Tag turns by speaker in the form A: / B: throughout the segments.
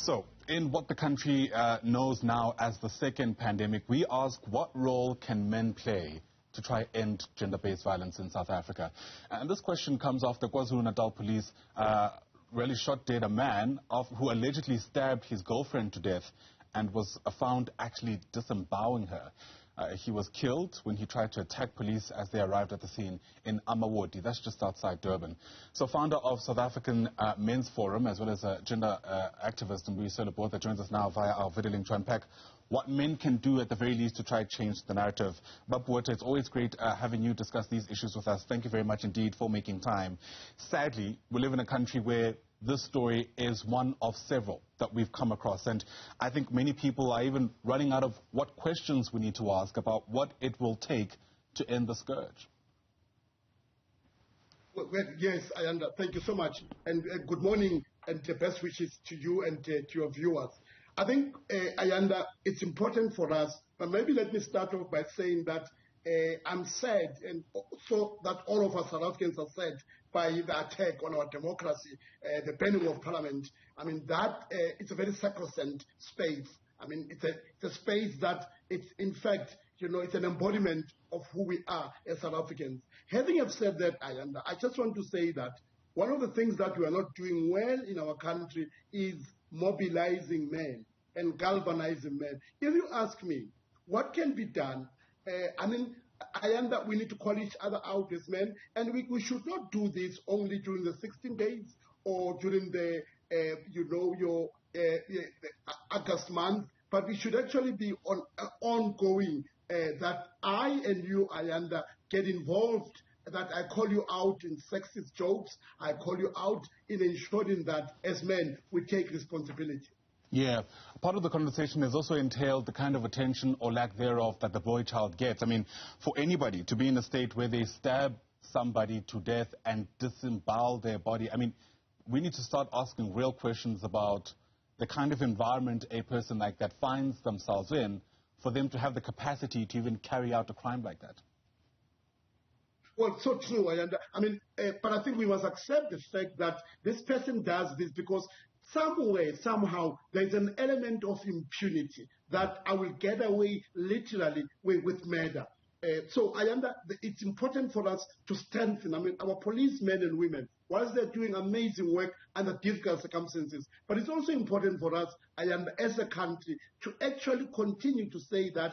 A: So, in what the country knows now as the second pandemic, we ask, what role can men play to try end gender-based violence in South Africa? And this question comes after KwaZulu-Natal police really shot dead a man who allegedly stabbed his girlfriend to death and was found actually disemboweling her. He was killed when he tried to attack police as they arrived at the scene in Amawodi. That's just outside Durban. So founder of South African Men's Forum, as well as a gender activist Mbuyiselo Botha, joins us now via our video link to unpack what men can do at the very least to try to change the narrative. Botha, it's always great having you discuss these issues with us. Thank you very much indeed for making time. Sadly, we live in a country where this story is one of several that we've come across, and I think many people are even running out of what questions we need to ask about what it will take to end the scourge.
B: Well, yes, thank you so much, and good morning, and the best wishes to you and to your viewers. I think, Ayanda, it's important for us, but maybe let me start off by saying that I'm sad, and so that all of us South Africans are sad by the attack on our democracy, the burning of parliament. I mean, that it's a very sacrosanct space. I mean, it's a space that it's, in fact, it's an embodiment of who we are as South Africans. Having said that, Ayanda, I just want to say that one of the things that we are not doing well in our country is mobilizing men and galvanizing men. If you ask me, what can be done? We need to call each other out as men, and we should not do this only during the 16 days or during the, August month, but we should actually be ongoing, that I and you, Ayanda, get involved, that I call you out in sexist jokes, I call you out in ensuring that as men we take responsibility.
A: Yeah, part of the conversation has also entailed the kind of attention or lack thereof that the boy child gets. I mean, for anybody to be in a state where they stab somebody to death and disembowel their body, I mean, we need to start asking real questions about the kind of environment a person like that finds themselves in for them to have the capacity to even carry out a crime like that.
B: Well, so true, but I think we must accept the fact that this person does this because somewhere, somehow, there's an element of impunity that I will get away literally with murder. So it's important for us to strengthen, our policemen and women, whilst they're doing amazing work under difficult circumstances. But it's also important for us, as a country, to actually continue to say that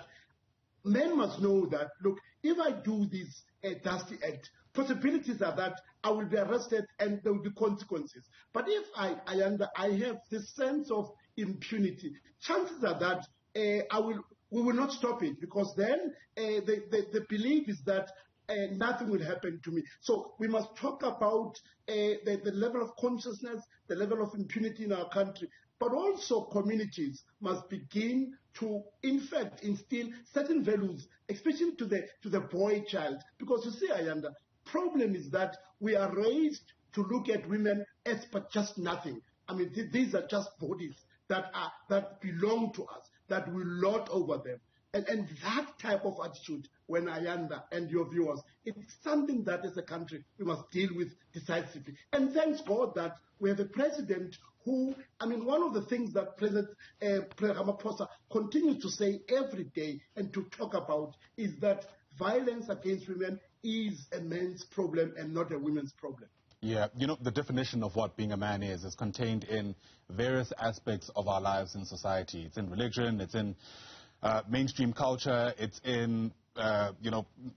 B: men must know that, look, if I do this dusty act, possibilities are that I will be arrested and there will be consequences. But if I have this sense of impunity, chances are that we will not stop it, because then the belief is that nothing will happen to me. So we must talk about the level of consciousness, the level of impunity in our country, but also communities must begin to, in fact, instill certain values, especially to the boy child. Because you see, Ayanda, problem is that we are raised to look at women as but just nothing. I mean, these are just bodies that belong to us, that we lord over them. And that type of attitude, when Ayanda and your viewers, it's something that as a country we must deal with decisively. And thanks God that we have a president who, one of the things that President Ramaphosa continues to say every day and to talk about is that violence against women is a man's problem and not a women's problem.
A: Yeah, the definition of what being a man is contained in various aspects of our lives in society. It's in religion, it's in mainstream culture, it's in,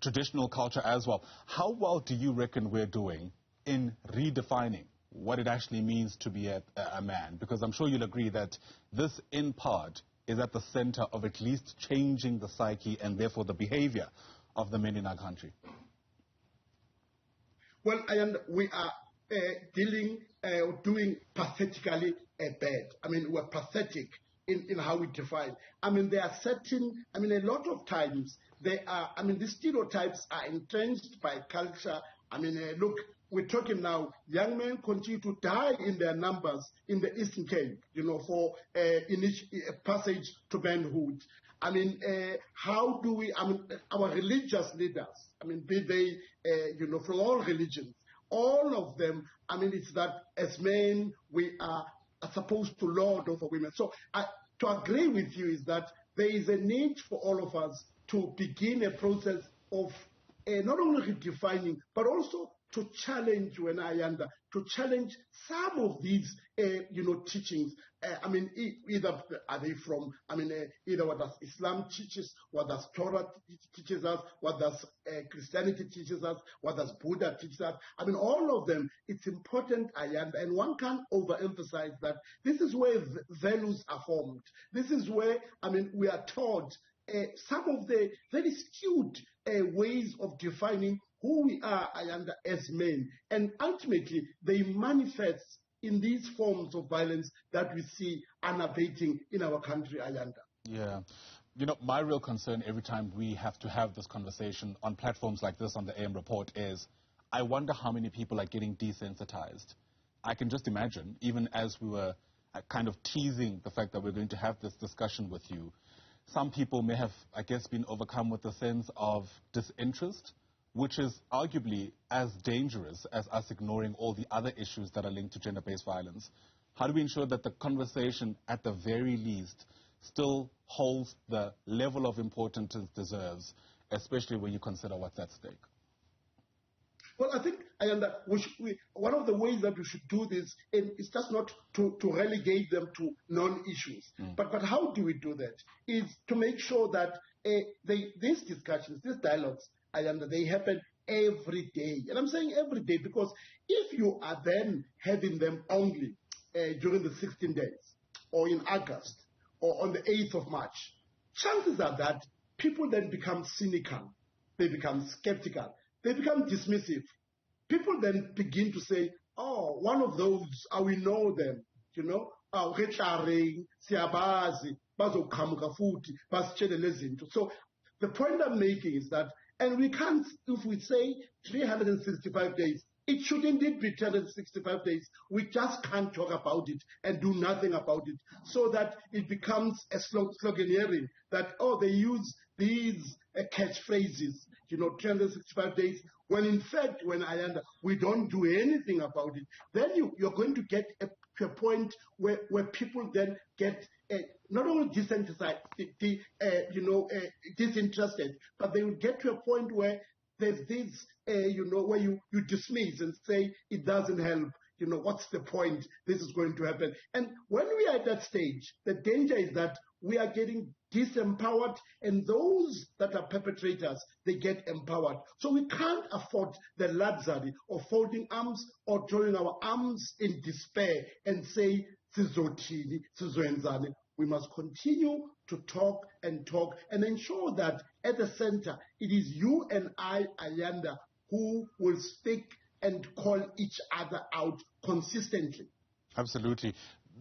A: traditional culture as well. How well do you reckon we're doing in redefining what it actually means to be a man? Because I'm sure you'll agree that this, in part, is at the center of at least changing the psyche and therefore the behavior of the men in our country. Well,
B: we are doing pathetically bad. We're pathetic in how we define. There are certain, a lot of times, they are, the stereotypes are entrenched by culture. Look, we're talking now, young men continue to die in their numbers in the Eastern Cape, for passage to manhood. How do we, our religious leaders, be they, from all religions, all of them, it's that as men, we are are supposed to lord over women. So to agree with you is that there is a need for all of us to begin a process of not only redefining, but also to challenge to challenge some of these, teachings. Either are they from, either what does Islam teaches, what does Torah teaches us, what does Christianity teaches us, what does Buddha teaches us. All of them, it's important, and one can't overemphasize that this is where values are formed. This is where, we are taught some of the very skewed ways of defining who we are as men. And ultimately, they manifest in these forms of violence that we see unabating in our country, Ayanda.
A: Yeah. My real concern every time we have to have this conversation on platforms like this on the AM Report is, I wonder how many people are getting desensitized. I can just imagine, even as we were kind of teasing the fact that we're going to have this discussion with you, some people may have, been overcome with a sense of disinterest, which is arguably as dangerous as us ignoring all the other issues that are linked to gender-based violence. How do we ensure that the conversation, at the very least, still holds the level of importance it deserves, especially when you consider what's at stake?
B: Well, I think, one of the ways that we should do this is just not to relegate them to non-issues. But how do we do that? Is to make sure that these discussions, these dialogues, they happen every day. And I'm saying every day because if you are then having them only during the 16 days, or in August, or on the 8th of March, chances are that people then become cynical, they become skeptical, they become dismissive. People then begin to say, oh, one of those, we know them, So the point I'm making is that, and we can't, if we say 365 days, it should indeed be 365 days. We just can't talk about it and do nothing about it, so that it becomes a sloganeering that, they use these catchphrases, 365 days, when in fact, we don't do anything about it, then you're going to get to a point where people then get not only disinterested, but they will get to a point where there's this, where you dismiss and say it doesn't help. What's the point? This is going to happen. And when we are at that stage, the danger is that we are getting disempowered, and those that are perpetrators, they get empowered. So we can't afford the luxury of folding arms or throwing our arms in despair and say, "Sizothini, sizoenzani." We must continue to talk and ensure that at the center, it is you and I, Ayanda, who will speak and call each other out consistently.
A: Absolutely.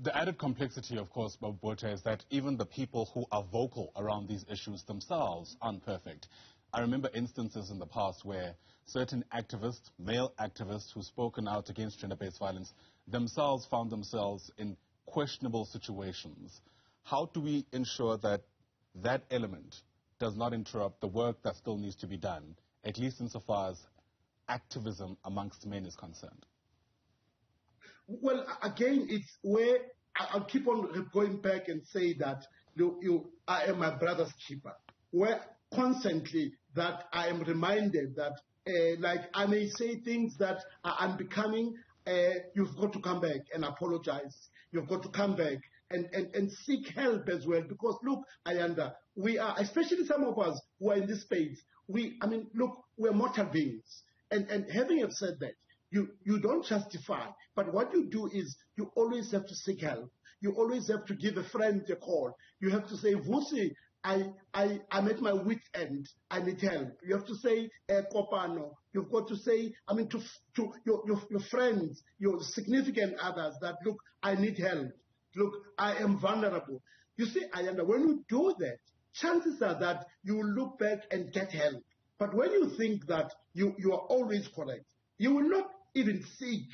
A: The added complexity, of course, Botha, is that even the people who are vocal around these issues themselves aren't perfect. I remember instances in the past where certain activists, male activists who've spoken out against gender-based violence, themselves found themselves in questionable situations. How do we ensure that that element does not interrupt the work that still needs to be done, at least insofar as activism amongst men is concerned?
B: Well, again, it's where I'll keep on going back and say that I am my brother's keeper, where constantly that I am reminded that, I may say things that are unbecoming. You've got to come back and apologize. You've got to come back and seek help as well. Because, look, Ayanda, we are, especially some of us who are in this space, we're mortal beings. And having said that, you don't justify, but what you do is you always have to seek help. You always have to give a friend a call. You have to say, Vusi, I'm at my wit's end. I need help. You have to say, Kopano. You've got to say, to your friends, your significant others, that, look, I need help. Look, I am vulnerable. You see, Ayanda, when you do that, chances are that you will look back and get help. But when you think that you are always correct, you will not even seek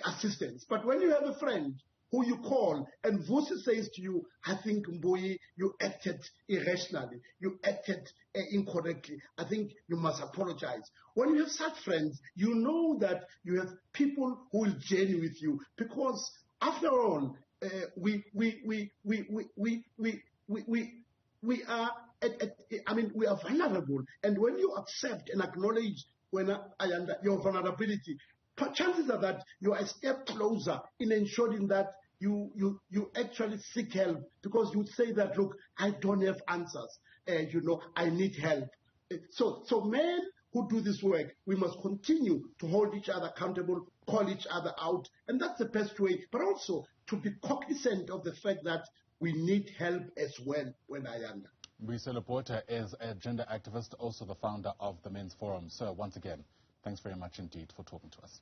B: assistance. But when you have a friend who you call and Vusi says to you, I think, Mbuyi, you acted irrationally, you acted incorrectly, I think you must apologize. When you have such friends, you know that you have people who will journey with you, because After all, we are, we are vulnerable. And when you accept and acknowledge your vulnerability, chances are that you are a step closer in ensuring that you actually seek help, because you say that, look, I don't have answers. I need help. So men who do this work, we must continue to hold each other accountable, call each other out, and that's the best way. But also to be cognizant of the fact that we need help as well when Ayanda.
A: Mbuyiselo Botha is a gender activist, also the founder of the Men's Forum. Sir, once again, thanks very much indeed for talking to us.